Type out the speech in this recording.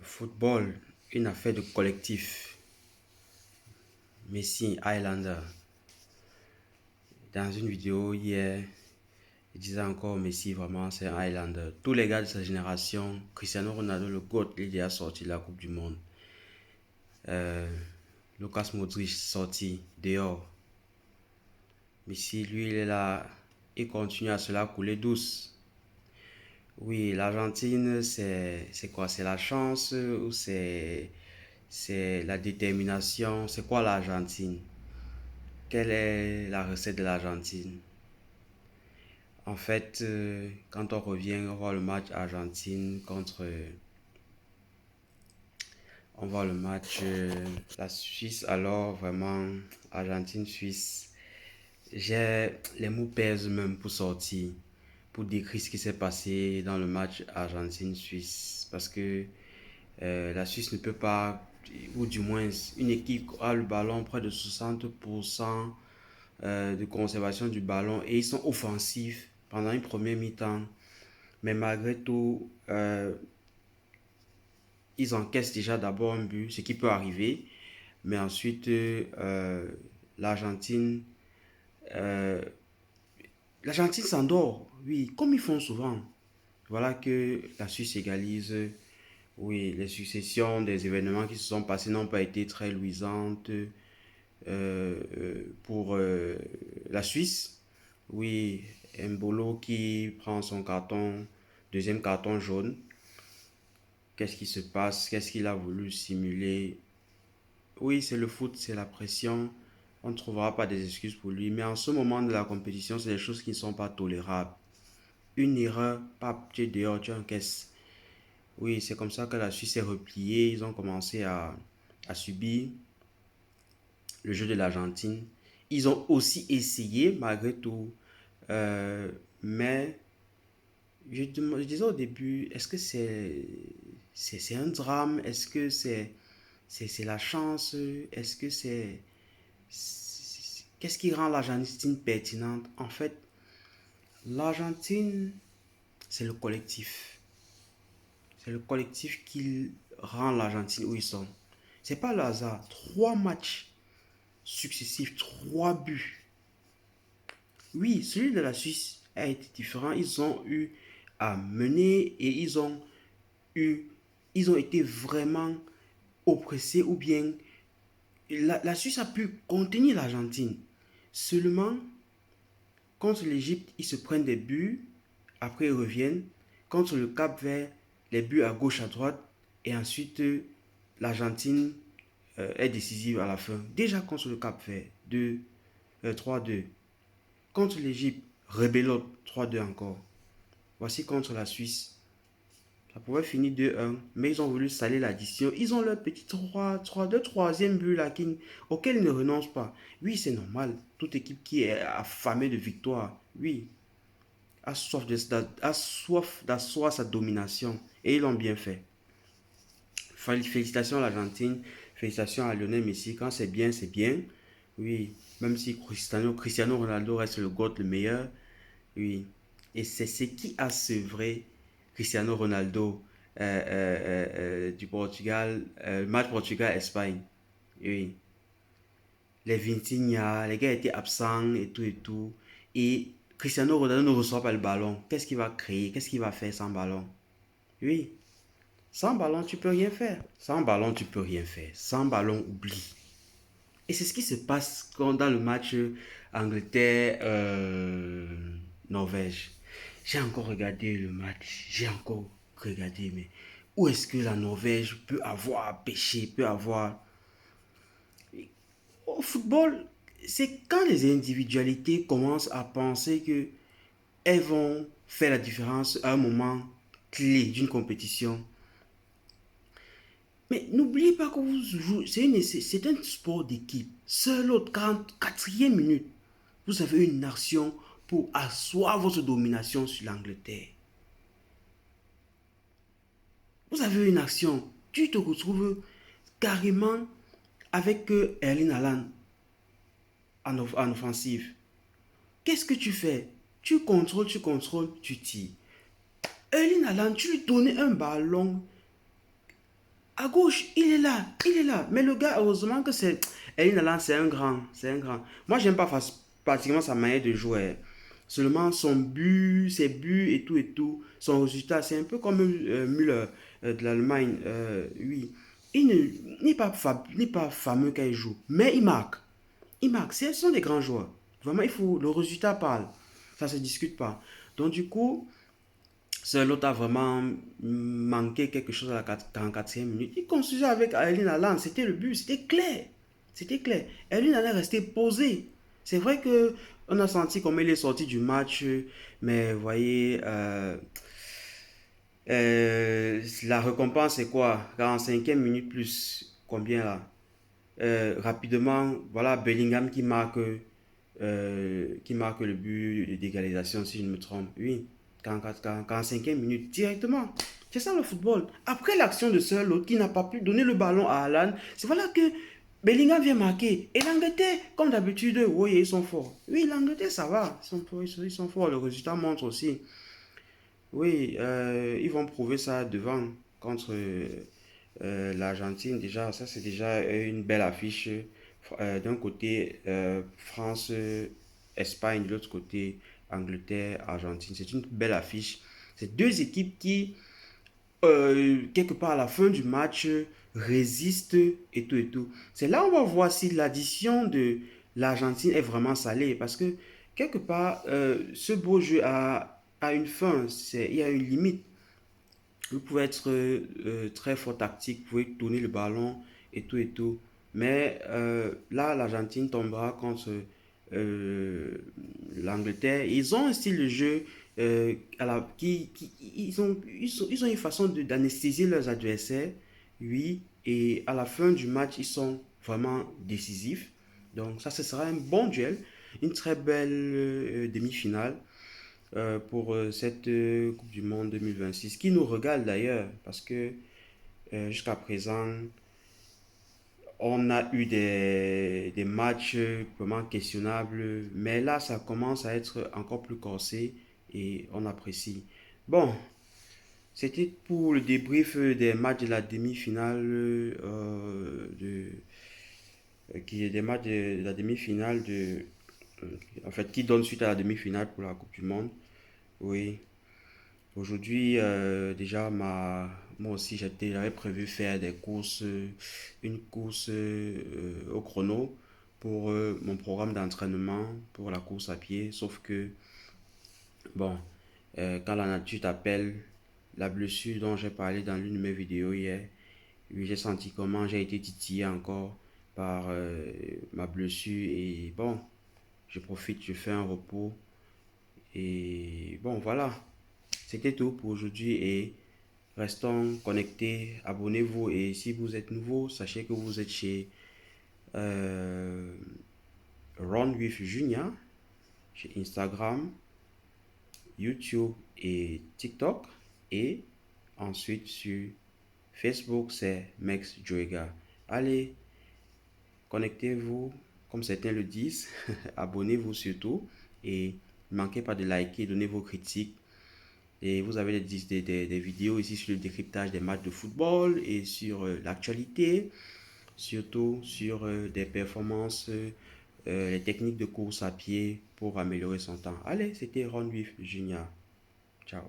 Football, une affaire de collectif. Messi, Highlander. Dans une vidéo hier, il disait encore Messi, vraiment, c'est un Highlander. Tous les gars de sa génération, Cristiano Ronaldo, le GOAT, il est déjà sorti de la Coupe du Monde. Euh, Lucas Modric sorti dehors. Messi, lui, il est là, il continue à se la couler douce. Oui, l'Argentine, c'est quoi? C'est la chance ou c'est la détermination? C'est quoi l'Argentine? Quelle est la recette de l'Argentine? En fait, quand on revient, on voit le match Argentine contre... On voit le match la Suisse, alors vraiment, Argentine-Suisse. Les mots pèsent même pour sortir, pour décrire ce qui s'est passé dans le match Argentine-Suisse. Parce que la Suisse ne peut pas, ou du moins, une équipe a le ballon près de 60% de conservation du ballon et ils sont offensifs pendant une première mi-temps. Mais malgré tout, ils encaissent déjà d'abord un but, ce qui peut arriver. Mais ensuite, l'Argentine euh, l'Argentine s'endort, oui, comme ils font souvent. Voilà que la Suisse égalise. Oui, les successions des événements qui se sont passés n'ont pas été très luisantes pour la Suisse. Oui, Mbolo qui prend son carton, deuxième carton jaune. Qu'est-ce qui se passe? Qu'est-ce qu'il a voulu simuler? Oui, c'est le foot, c'est la pression. On ne trouvera pas des excuses pour lui. Mais en ce moment de la compétition, c'est des choses qui ne sont pas tolérables. Une erreur, pas tu es dehors, tu encaisses. Oui, c'est comme ça que la Suisse s'est repliée. Ils ont commencé à subir le jeu de l'Argentine. Ils ont aussi essayé, malgré tout. Euh, mais je disais au début, est-ce que c'est un drame? Est-ce que c'est la chance? Est-ce que qu'est-ce qui rend l'Argentine pertinente? En fait, l'Argentine, c'est le collectif. C'est le collectif qui rend l'Argentine où ils sont. C'est pas le hasard. 3 matchs successifs, 3 buts. Oui, celui de la Suisse a été différent. Ils ont eu à mener et eu, ils ont été vraiment oppressés ou bien la Suisse a pu contenir l'Argentine. Seulement, contre l'Égypte, ils se prennent des buts, après ils reviennent. Contre le Cap-Vert, les buts à gauche, à droite, et ensuite l'Argentine est décisive à la fin. Déjà contre le Cap-Vert, 3-2. Contre l'Égypte, rebelote, 3-2 encore. Voici contre la Suisse. Ça pouvait finir 2-1, mais ils ont voulu saler l'addition. Ils ont leur petit 3-2, troisième but là, auquel ils ne renoncent pas. Oui, c'est normal. Toute équipe qui est affamée de victoire, oui, a soif d'asseoir sa domination. Et ils l'ont bien fait. Félicitations à l'Argentine, félicitations à Lionel Messi. Quand c'est bien, c'est bien. Oui, même si Cristiano Ronaldo reste le GOAT, le meilleur. Oui. Et c'est ce qui a sevré Cristiano Ronaldo du Portugal, match Portugal-Espagne. Oui. Les Vitinha, les gars étaient absents et tout et tout. Et Cristiano Ronaldo ne reçoit pas le ballon. Qu'est-ce qu'il va créer? Qu'est-ce qu'il va faire sans ballon? Oui. Sans ballon, tu peux rien faire. Sans ballon, tu peux rien faire. Sans ballon, oublie. Et c'est ce qui se passe quand dans le match Angleterre-Norvège. J'ai encore regardé le match. J'ai encore regardé. Mais où est-ce que la Norvège peut avoir pêché, peut avoir... Au football, c'est quand les individualités commencent à penser que elles vont faire la différence à un moment clé d'une compétition. Mais n'oubliez pas que vous jouez, c'est un sport d'équipe. Seul autre 44e minute, vous avez une action pour asseoir votre domination sur l'Angleterre. Vous avez une action, tu te retrouves carrément avec Erling Haaland en offensive. Qu'est-ce que tu fais? Tu contrôles, tu tires. Erling Haaland, tu lui donnais un ballon À gauche, il est là, il est là. Mais le gars, heureusement que c'est... Erling Haaland, c'est un grand, c'est un grand. Moi, j'aime pas pratiquement sa manière de jouer. Seulement son but, ses buts et tout, son résultat, c'est un peu comme Müller de l'Allemagne. Oui, il n'est pas fameux quand il joue, mais il marque. Il marque. Ce sont des grands joueurs. Vraiment, il faut... Le résultat parle. Ça se discute pas. Donc, du coup... L'autre a vraiment manqué quelque chose à la 44e minute. Il construisait avec Erling Haaland. C'était le but. C'était clair. C'était clair. Erling Haaland est resté posé. C'est vrai que on a senti comme il est sorti du match. Mais vous voyez, la récompense c'est quoi? 45e minute plus combien là? Rapidement, voilà Bellingham qui marque le but d'égalisation, si je ne me trompe. Oui, 45e minute, directement. C'est ça le football. Après l'action de ce l'autre qui n'a pas pu donner le ballon à Alan, c'est voilà que Bellingham vient marquer. Et l'Angleterre, comme d'habitude, oui, ils sont forts. Oui, l'Angleterre, ça va. Ils sont forts. Le résultat montre aussi. Oui, ils vont prouver ça devant contre l'Argentine. Déjà, ça c'est déjà une belle affiche. D'un côté, France, Espagne, de l'autre côté, Angleterre, Argentine. C'est une belle affiche. C'est deux équipes qui, quelque part à la fin du match, résistent et tout et tout. C'est là où on va voir si l'addition de l'Argentine est vraiment salée. Parce que, quelque part, ce beau jeu a une fin. Il y a une limite. Vous pouvez être très fort tactique, vous pouvez tourner le ballon et tout et tout. Mais là, l'Argentine tombera contre euh, l'Angleterre. Ils ont un style de jeu ils ont une façon d'anesthésier leurs adversaires, oui. Et à la fin du match, ils sont vraiment décisifs. Donc ça, ce sera un bon duel, une très belle demi-finale pour cette Coupe du Monde 2026, qui nous régale d'ailleurs, parce que jusqu'à présent, on a eu des matchs vraiment questionnables, mais là, ça commence à être encore plus corsé et on apprécie. Bon, c'était pour le débrief des matchs de la demi-finale, qui est des matchs de la demi-finale en fait, qui donne suite à la demi-finale pour la Coupe du Monde. Oui, aujourd'hui, déjà, moi aussi, j'avais prévu faire des courses, une course au chrono pour mon programme d'entraînement pour la course à pied. Sauf que, bon, quand la nature t'appelle, la blessure dont j'ai parlé dans l'une de mes vidéos hier, oui, j'ai senti comment j'ai été titillé encore par ma blessure. Et bon, je profite, je fais un repos. Et bon, voilà. C'était tout pour aujourd'hui et restons connectés, abonnez-vous et si vous êtes nouveau, sachez que vous êtes chez euh, Run with Junior, chez Instagram, YouTube et TikTok et ensuite sur Facebook c'est Max Joega. Allez, connectez-vous comme certains le disent, abonnez-vous surtout et ne manquez pas de liker, donnez vos critiques. Et vous avez des vidéos ici sur le décryptage des matchs de football et sur l'actualité, surtout sur des performances, les techniques de course à pied pour améliorer son temps. Allez, c'était Ron Wif Junior. Ciao.